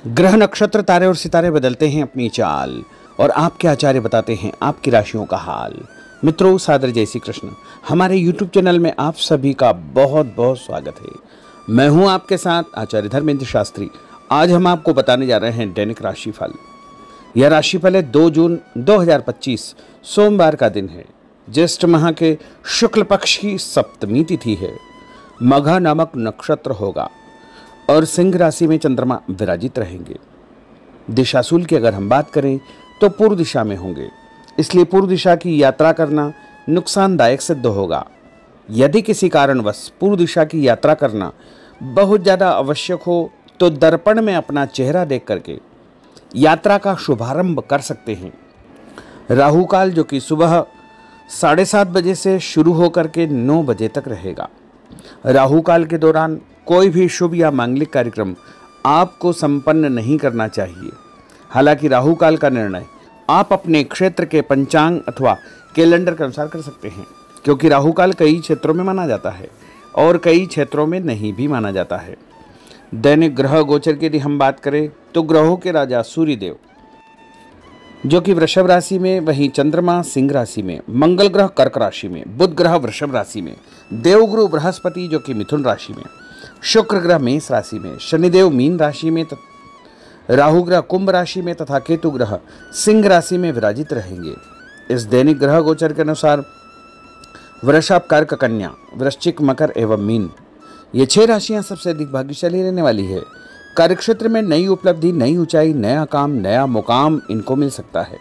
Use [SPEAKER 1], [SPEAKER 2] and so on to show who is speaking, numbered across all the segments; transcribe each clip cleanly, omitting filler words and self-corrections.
[SPEAKER 1] ग्रह नक्षत्र तारे और सितारे बदलते हैं अपनी चाल और आपके आचार्य बताते हैं आपकी राशियों का हाल। मित्रों, सादर जय श्री कृष्ण। हमारे YouTube चैनल में आप सभी का बहुत बहुत स्वागत है। मैं हूं आपके साथ आचार्य धर्मेंद्र शास्त्री। आज हम आपको बताने जा रहे हैं दैनिक राशिफल। यह राशिफल है 2 जून 2025 सोमवार का दिन है। ज्येष्ठ माह के शुक्ल पक्ष की सप्तमी तिथि है। मघा नामक नक्षत्र होगा और सिंह राशि में चंद्रमा विराजित रहेंगे। दिशाशूल की अगर हम बात करें तो पूर्व दिशा में होंगे, इसलिए पूर्व दिशा की यात्रा करना नुकसानदायक सिद्ध होगा। यदि किसी कारणवश पूर्व दिशा की यात्रा करना बहुत ज़्यादा आवश्यक हो तो दर्पण में अपना चेहरा देख करके यात्रा का शुभारंभ कर सकते हैं। राहु काल जो कि सुबह 7:30 बजे से शुरू होकर के 9 बजे तक रहेगा। राहु काल के दौरान कोई भी शुभ या मांगलिक कार्यक्रम आपको संपन्न नहीं करना चाहिए। हालांकि राहु काल का निर्णय आप अपने क्षेत्र के पंचांग अथवा कैलेंडर के अनुसार कर सकते हैं, क्योंकि राहु काल कई क्षेत्रों में माना जाता है और कई क्षेत्रों में नहीं भी माना जाता है। दैनिक ग्रह गोचर की यदि हम बात करें तो ग्रहों के राजा सूर्यदेव जो कि वृषभ राशि में, वहीं चंद्रमा सिंह राशि में, मंगल ग्रह कर्क राशि में, बुध ग्रह वृषभ राशि में, देवगुरु बृहस्पति जो कि मिथुन राशि में, शुक्र ग्रह मेष राशि में, शनिदेव मीन राशि में, राहु ग्रह कुंभ राशि में तथा केतु ग्रह सिंह राशि में विराजित रहेंगे। इस दैनिक ग्रह गोचर के अनुसार वृषभ, कर्क, कन्या, वृश्चिक, मकर एवं मीन ये 6 राशियां सबसे अधिक भाग्यशाली रहने वाली है। कार्यक्षेत्र में नई उपलब्धि, नई ऊंचाई, नया काम, नया मुकाम इनको मिल सकता है।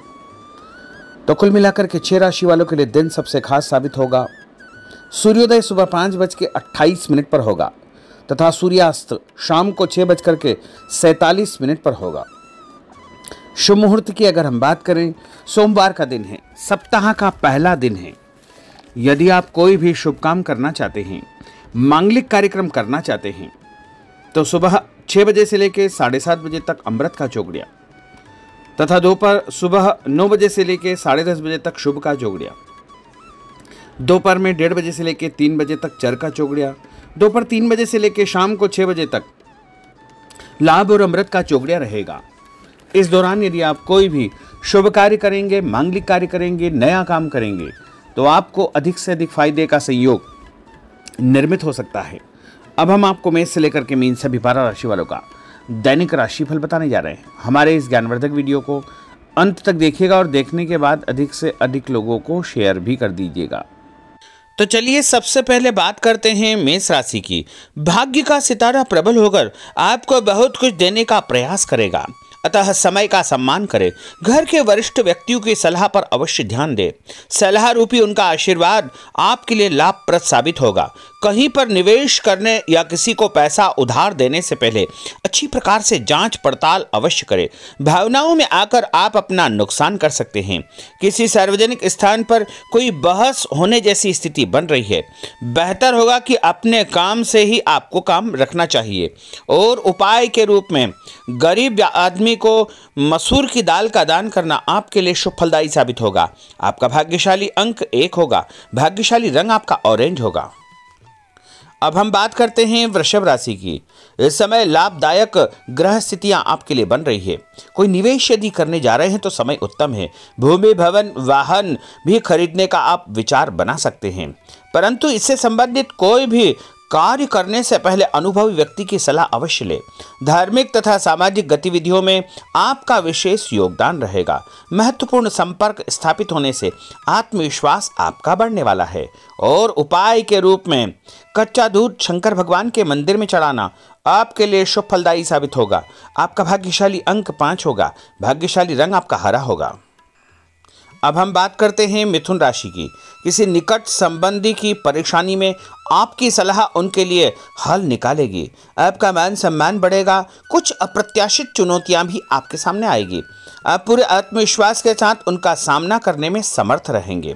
[SPEAKER 1] तो कुल मिलाकर के 6 राशि वालों के लिए दिन सबसे खास साबित होगा। सूर्योदय सुबह 5:28 पर होगा तथा सूर्यास्त शाम को 6:47 पर होगा। शुभ मुहूर्त की अगर हम बात करें, सोमवार का दिन है, सप्ताह का पहला दिन है। यदि आप कोई भी शुभ काम करना चाहते हैं, मांगलिक कार्यक्रम करना चाहते हैं, तो सुबह 6 बजे से लेकर 7:30 बजे तक अमृत का चौगड़िया तथा दोपहर सुबह 9 बजे से लेकर 10:30 बजे तक शुभ का चौगड़िया, दोपहर में 1:30 बजे से लेकर 3 बजे तक चर का चौगड़िया, दोपहर 3 बजे से लेकर शाम को 6 बजे तक लाभ और अमृत का चौगड़िया रहेगा। इस दौरान यदि आप कोई भी शुभ कार्य करेंगे, मांगलिक कार्य करेंगे, नया काम करेंगे, तो आपको अधिक से अधिक फायदे का संयोग निर्मित हो सकता है। अब हम आपको मेष से लेकर के मीन सभी 12 राशि वालों का दैनिक राशिफल बताने जा रहे हैं। हमारे इस ज्ञानवर्धक वीडियो को अंत तक देखिएगा और देखने के बाद अधिक से अधिक लोगों को शेयर भी कर दीजिएगा। तो चलिए सबसे पहले बात करते हैं मेष राशि की। भाग्य का सितारा प्रबल होकर आपको बहुत कुछ देने का प्रयास करेगा, अतः समय का सम्मान करें। घर के वरिष्ठ व्यक्तियों की सलाह पर अवश्य ध्यान दें। सलाह रूपी उनका आशीर्वाद आपके लिए लाभप्रद साबित होगा। कहीं पर निवेश करने या किसी को पैसा उधार देने से पहले अच्छी प्रकार से जांच पड़ताल अवश्य करें। भावनाओं में आकर आप अपना नुकसान कर सकते हैं। किसी सार्वजनिक स्थान पर कोई बहस होने जैसी स्थिति बन रही है। बेहतर होगा कि अपने काम से ही आपको काम रखना चाहिए। और उपाय के रूप में गरीब आदमी को मसूर की दाल का दान करना आपके लिए शुभ फलदायी साबित होगा। आपका भाग्यशाली अंक 1 होगा। भाग्यशाली रंग आपका ऑरेंज होगा। अब हम बात करते हैं वृषभ राशि की। इस समय लाभदायक ग्रह स्थितियां आपके लिए बन रही है। कोई निवेश यदि करने जा रहे हैं तो समय उत्तम है। भूमि, भवन, वाहन भी खरीदने का आप विचार बना सकते हैं, परंतु इससे संबंधित कोई भी कार्य करने से पहले अनुभवी व्यक्ति की सलाह अवश्य ले। धार्मिक तथा सामाजिक गतिविधियों में आपका विशेष योगदान रहेगा। महत्वपूर्ण संपर्क स्थापित होने से आत्मविश्वास आपका बढ़ने वाला है। और उपाय के रूप में कच्चा दूध शंकर भगवान के मंदिर में चढ़ाना आपके लिए शुभ फलदायी साबित होगा। आपका भाग्यशाली अंक 5 होगा। भाग्यशाली रंग आपका हरा होगा। अब हम बात करते हैं मिथुन राशि की। किसी निकट संबंधी की परेशानी में आपकी सलाह उनके लिए हल निकालेगी। आपका मान सम्मान बढ़ेगा। कुछ अप्रत्याशित चुनौतियां भी आपके सामने आएगी। आप पूरे आत्मविश्वास के साथ उनका सामना करने में समर्थ रहेंगे।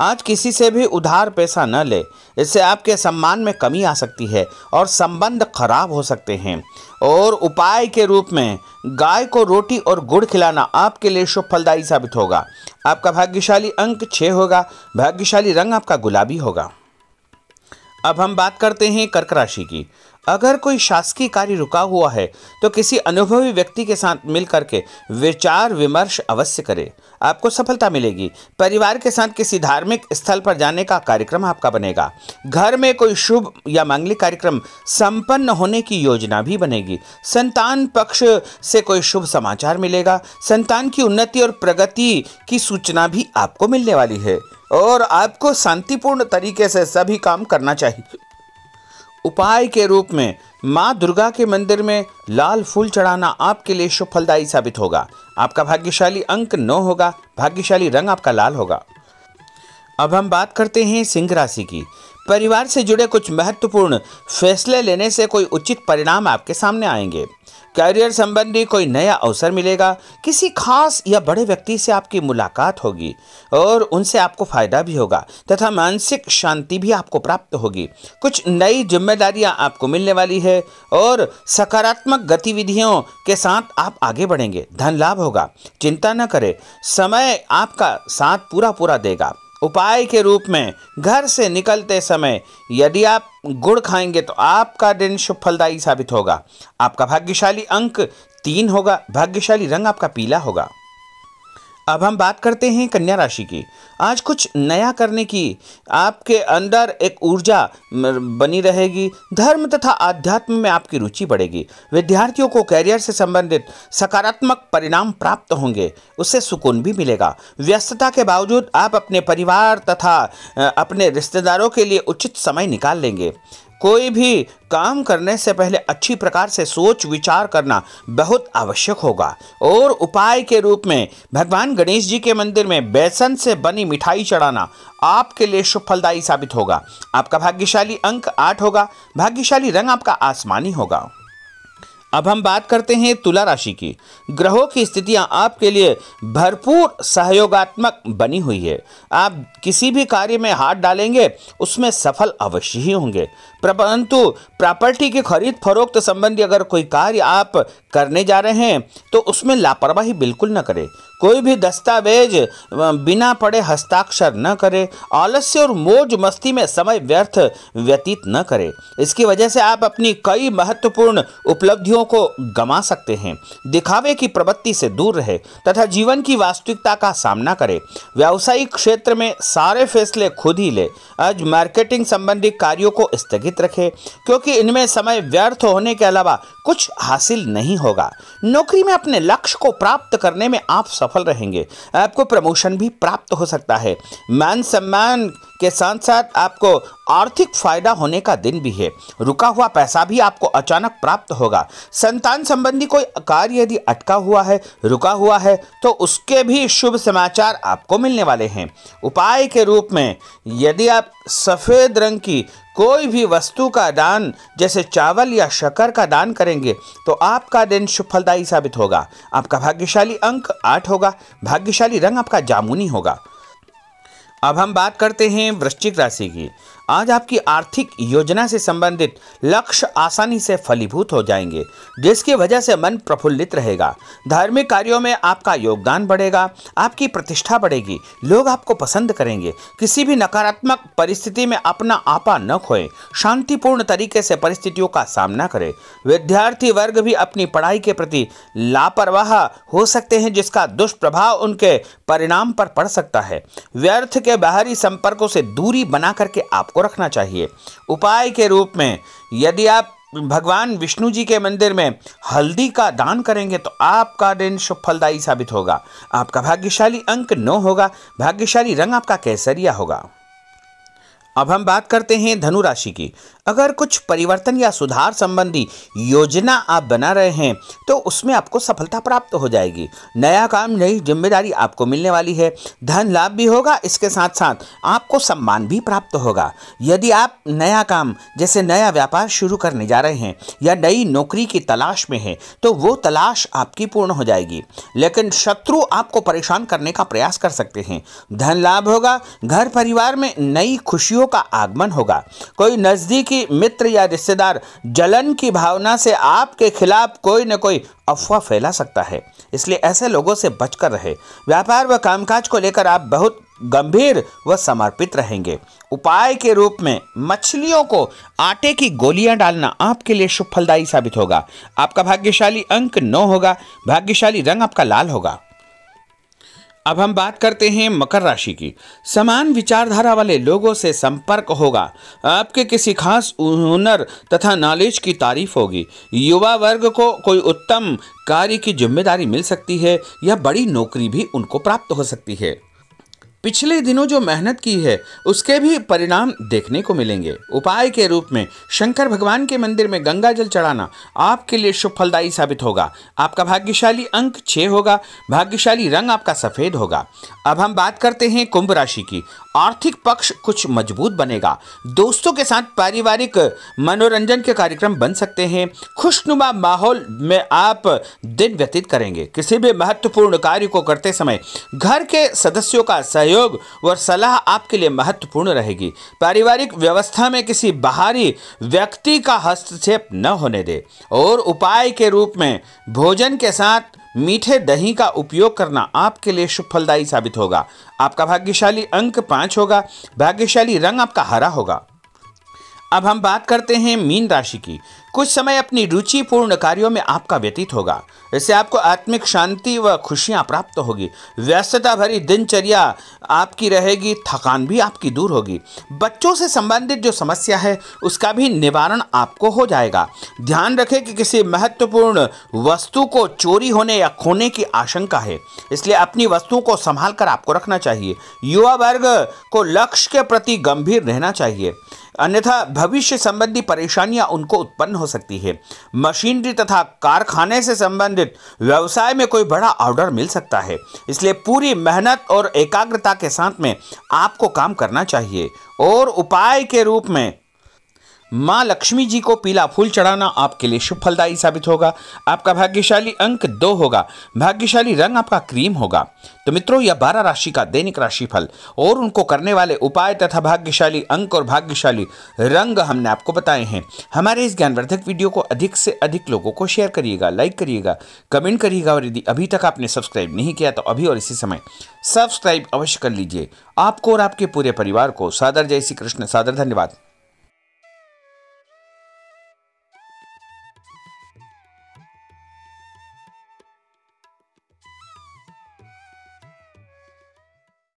[SPEAKER 1] आज किसी से भी उधार पैसा न ले, इससे आपके सम्मान में कमी आ सकती है और संबंध खराब हो सकते हैं। और उपाय के रूप में गाय को रोटी और गुड़ खिलाना आपके लिए शुभ फलदायी साबित होगा। आपका भाग्यशाली अंक 6 होगा। भाग्यशाली रंग आपका गुलाबी होगा। अब हम बात करते हैं कर्क राशि की। अगर कोई शासकीय कार्य रुका हुआ है तो किसी अनुभवी व्यक्ति के साथ मिल करके विचार विमर्श अवश्य करें, आपको सफलता मिलेगी। परिवार के साथ किसी धार्मिक स्थल पर जाने का कार्यक्रम आपका बनेगा। घर में कोई शुभ या मांगलिक कार्यक्रम संपन्न होने की योजना भी बनेगी। संतान पक्ष से कोई शुभ समाचार मिलेगा। संतान की उन्नति और प्रगति की सूचना भी आपको मिलने वाली है और आपको शांतिपूर्ण तरीके से सभी काम करना चाहिए। उपाय के रूप में माँ दुर्गा के मंदिर में लाल फूल चढ़ाना आपके लिए शुभ फलदायी साबित होगा। आपका भाग्यशाली अंक 9 होगा। भाग्यशाली रंग आपका लाल होगा। अब हम बात करते हैं सिंह राशि की। परिवार से जुड़े कुछ महत्वपूर्ण फैसले लेने से कोई उचित परिणाम आपके सामने आएंगे। करियर संबंधी कोई नया अवसर मिलेगा। किसी खास या बड़े व्यक्ति से आपकी मुलाकात होगी और उनसे आपको फायदा भी होगा तथा मानसिक शांति भी आपको प्राप्त होगी। कुछ नई जिम्मेदारियां आपको मिलने वाली है और सकारात्मक गतिविधियों के साथ आप आगे बढ़ेंगे। धन लाभ होगा। चिंता न करें, समय आपका साथ पूरा देगा। उपाय के रूप में घर से निकलते समय यदि आप गुड़ खाएंगे तो आपका दिन शुभ फलदायी साबित होगा। आपका भाग्यशाली अंक 3 होगा। भाग्यशाली रंग आपका पीला होगा। अब हम बात करते हैं कन्या राशि की। आज कुछ नया करने की आपके अंदर एक ऊर्जा बनी रहेगी। धर्म तथा आध्यात्म में आपकी रुचि बढ़ेगी। विद्यार्थियों को कैरियर से संबंधित सकारात्मक परिणाम प्राप्त होंगे, उससे सुकून भी मिलेगा। व्यस्तता के बावजूद आप अपने परिवार तथा अपने रिश्तेदारों के लिए उचित समय निकाल लेंगे। कोई भी काम करने से पहले अच्छी प्रकार से सोच विचार करना बहुत आवश्यक होगा। और उपाय के रूप में भगवान गणेश जी के मंदिर में बेसन से बनी मिठाई चढ़ाना आपके लिए शुभ फलदायी साबित होगा। आपका भाग्यशाली अंक 8 होगा। भाग्यशाली रंग आपका आसमानी होगा। अब हम बात करते हैं तुला राशि की। ग्रहों की स्थितियां आपके लिए भरपूर सहयोगात्मक बनी हुई है। आप किसी भी कार्य में हाथ डालेंगे उसमें सफल अवश्य ही होंगे। परंतु प्रॉपर्टी की खरीद फरोख्त संबंधी अगर कोई कार्य आप करने जा रहे हैं तो उसमें लापरवाही बिल्कुल न करें। कोई भी दस्तावेज बिना पढ़े हस्ताक्षर न करें। आलस्य और मौज मस्ती में समय व्यर्थ व्यतीत न करें। इसकी वजह से आप अपनी कई महत्वपूर्ण उपलब्धियों को गंवा सकते हैं। दिखावे की प्रवृत्ति से दूर रहे तथा जीवन की वास्तविकता का सामना करें। व्यावसायिक क्षेत्र में सारे फैसले खुद ही ले। आज मार्केटिंग संबंधी कार्यों को स्थगित रखें क्योंकि इनमें समय व्यर्थ होने के अलावा कुछ हासिल नहीं होगा। नौकरी में अपने लक्ष्य को प्राप्त करने में आप सफल रहेंगे। आपको प्रमोशन भी प्राप्त हो सकता है। मान सम्मान के साथ साथ आपको आर्थिक फायदा होने का दिन भी है। रुका हुआ पैसा भी आपको अचानक प्राप्त होगा। संतान संबंधी कोई कार्य यदि अटका हुआ है, रुका हुआ है तो उसके भी शुभ समाचार आपको मिलने वाले हैं। उपाय के रूप में यदि आप सफेद रंग की कोई भी वस्तु का दान जैसे चावल या शक्कर का दान करेंगे तो आपका दिन शुभ फलदायी साबित होगा। आपका भाग्यशाली अंक 8 होगा। भाग्यशाली रंग आपका जामुनी होगा। अब हम बात करते हैं वृश्चिक राशि की। आज आपकी आर्थिक योजना से संबंधित लक्ष्य आसानी से फलीभूत हो जाएंगे, जिसकी वजह से मन प्रफुल्लित रहेगा। धार्मिक कार्यों में आपका योगदान बढ़ेगा। आपकी प्रतिष्ठा बढ़ेगी। लोग आपको पसंद करेंगे। किसी भी नकारात्मक परिस्थिति में अपना आपा न खोएं। शांतिपूर्ण तरीके से परिस्थितियों का सामना करें। विद्यार्थी वर्ग भी अपनी पढ़ाई के प्रति लापरवाह हो सकते हैं, जिसका दुष्प्रभाव उनके परिणाम पर पड़ सकता है। व्यर्थ के बाहरी संपर्कों से दूरी बना करके आपको रखना चाहिए। उपाय के रूप में यदि आप भगवान विष्णु जी के मंदिर में हल्दी का दान करेंगे तो आपका दिन शुभ फलदायी साबित होगा। आपका भाग्यशाली अंक 9 होगा। भाग्यशाली रंग आपका केसरिया होगा। अब हम बात करते हैं धनु राशि की। अगर कुछ परिवर्तन या सुधार संबंधी योजना आप बना रहे हैं तो उसमें आपको सफलता प्राप्त हो जाएगी। नया काम, नई जिम्मेदारी आपको मिलने वाली है। धन लाभ भी होगा। इसके साथ साथ आपको सम्मान भी प्राप्त होगा। यदि आप नया काम जैसे नया व्यापार शुरू करने जा रहे हैं या नई नौकरी की तलाश में हैं तो वो तलाश आपकी पूर्ण हो जाएगी, लेकिन शत्रु आपको परेशान करने का प्रयास कर सकते हैं। धन लाभ होगा। घर परिवार में नई खुशियों का आगमन होगा। कोई नजदीकी मित्र या रिश्तेदार जलन की भावना से आपके खिलाफ कोई न कोई अफवाह फैला सकता है, इसलिए ऐसे लोगों से बचकर रहे। व्यापार व कामकाज को लेकर आप बहुत गंभीर व समर्पित रहेंगे। उपाय के रूप में मछलियों को आटे की गोलियां डालना आपके लिए शुभ फलदायी साबित होगा। आपका भाग्यशाली अंक 9 होगा। भाग्यशाली रंग आपका लाल होगा। अब हम बात करते हैं मकर राशि की। समान विचारधारा वाले लोगों से संपर्क होगा। आपके किसी खास हुनर तथा नॉलेज की तारीफ होगी। युवा वर्ग को कोई उत्तम कार्य की जिम्मेदारी मिल सकती है या बड़ी नौकरी भी उनको प्राप्त हो सकती है। पिछले दिनों जो मेहनत की है उसके भी परिणाम देखने को मिलेंगे। उपाय के रूप में शंकर भगवान के मंदिर में गंगा जल चढ़ाना आपके लिए शुभ फलदायी साबित होगा। आपका भाग्यशाली अंक 6 होगा। भाग्यशाली रंग आपका सफेद होगा। अब हम बात करते हैं कुंभ राशि की। आर्थिक पक्ष कुछ मजबूत बनेगा। दोस्तों के साथ पारिवारिक मनोरंजन के कार्यक्रम बन सकते हैं। खुशनुमा माहौल में आप दिन व्यतीत करेंगे। किसी भी महत्वपूर्ण कार्य को करते समय घर के सदस्यों का सहयोग व सलाह आपके लिए महत्वपूर्ण रहेगी। पारिवारिक व्यवस्था में किसी बाहरी व्यक्ति का हस्तक्षेप न होने दे। और उपाय के रूप में भोजन के साथ मीठे दही का उपयोग करना आपके लिए शुभ फलदायी साबित होगा। आपका भाग्यशाली अंक 5 होगा। भाग्यशाली रंग आपका हरा होगा। अब हम बात करते हैं मीन राशि की। कुछ समय अपनी रुचिपूर्ण कार्यों में आपका व्यतीत होगा। इससे आपको आत्मिक शांति व खुशियां प्राप्त होगी। व्यस्तता भरी दिनचर्या आपकी रहेगी। थकान भी आपकी दूर होगी। बच्चों से संबंधित जो समस्या है उसका भी निवारण आपको हो जाएगा। ध्यान रखें कि किसी महत्वपूर्ण वस्तु को चोरी होने या खोने की आशंका है, इसलिए अपनी वस्तुओं को संभाल कर आपको रखना चाहिए। युवा वर्ग को लक्ष्य के प्रति गंभीर रहना चाहिए, अन्यथा भविष्य संबंधी परेशानियां उनको उत्पन्न हो सकती है। मशीनरी तथा कारखाने से संबंधित व्यवसाय में कोई बड़ा ऑर्डर मिल सकता है, इसलिए पूरी मेहनत और एकाग्रता के साथ में आपको काम करना चाहिए। और उपाय के रूप में माँ लक्ष्मी जी को पीला फूल चढ़ाना आपके लिए शुभ फलदायी साबित होगा। आपका भाग्यशाली अंक 2 होगा। भाग्यशाली रंग आपका क्रीम होगा। तो मित्रों, यह 12 राशि का दैनिक राशिफल और उनको करने वाले उपाय तथा भाग्यशाली अंक और भाग्यशाली रंग हमने आपको बताए हैं। हमारे इस ज्ञानवर्धक वीडियो को अधिक से अधिक लोगों को शेयर करिएगा, लाइक करिएगा, कमेंट करिएगा और यदि अभी तक आपने सब्सक्राइब नहीं किया तो अभी और इसी समय सब्सक्राइब अवश्य कर लीजिए। आपको और आपके पूरे परिवार को सादर जय श्री कृष्ण, सादर धन्यवाद।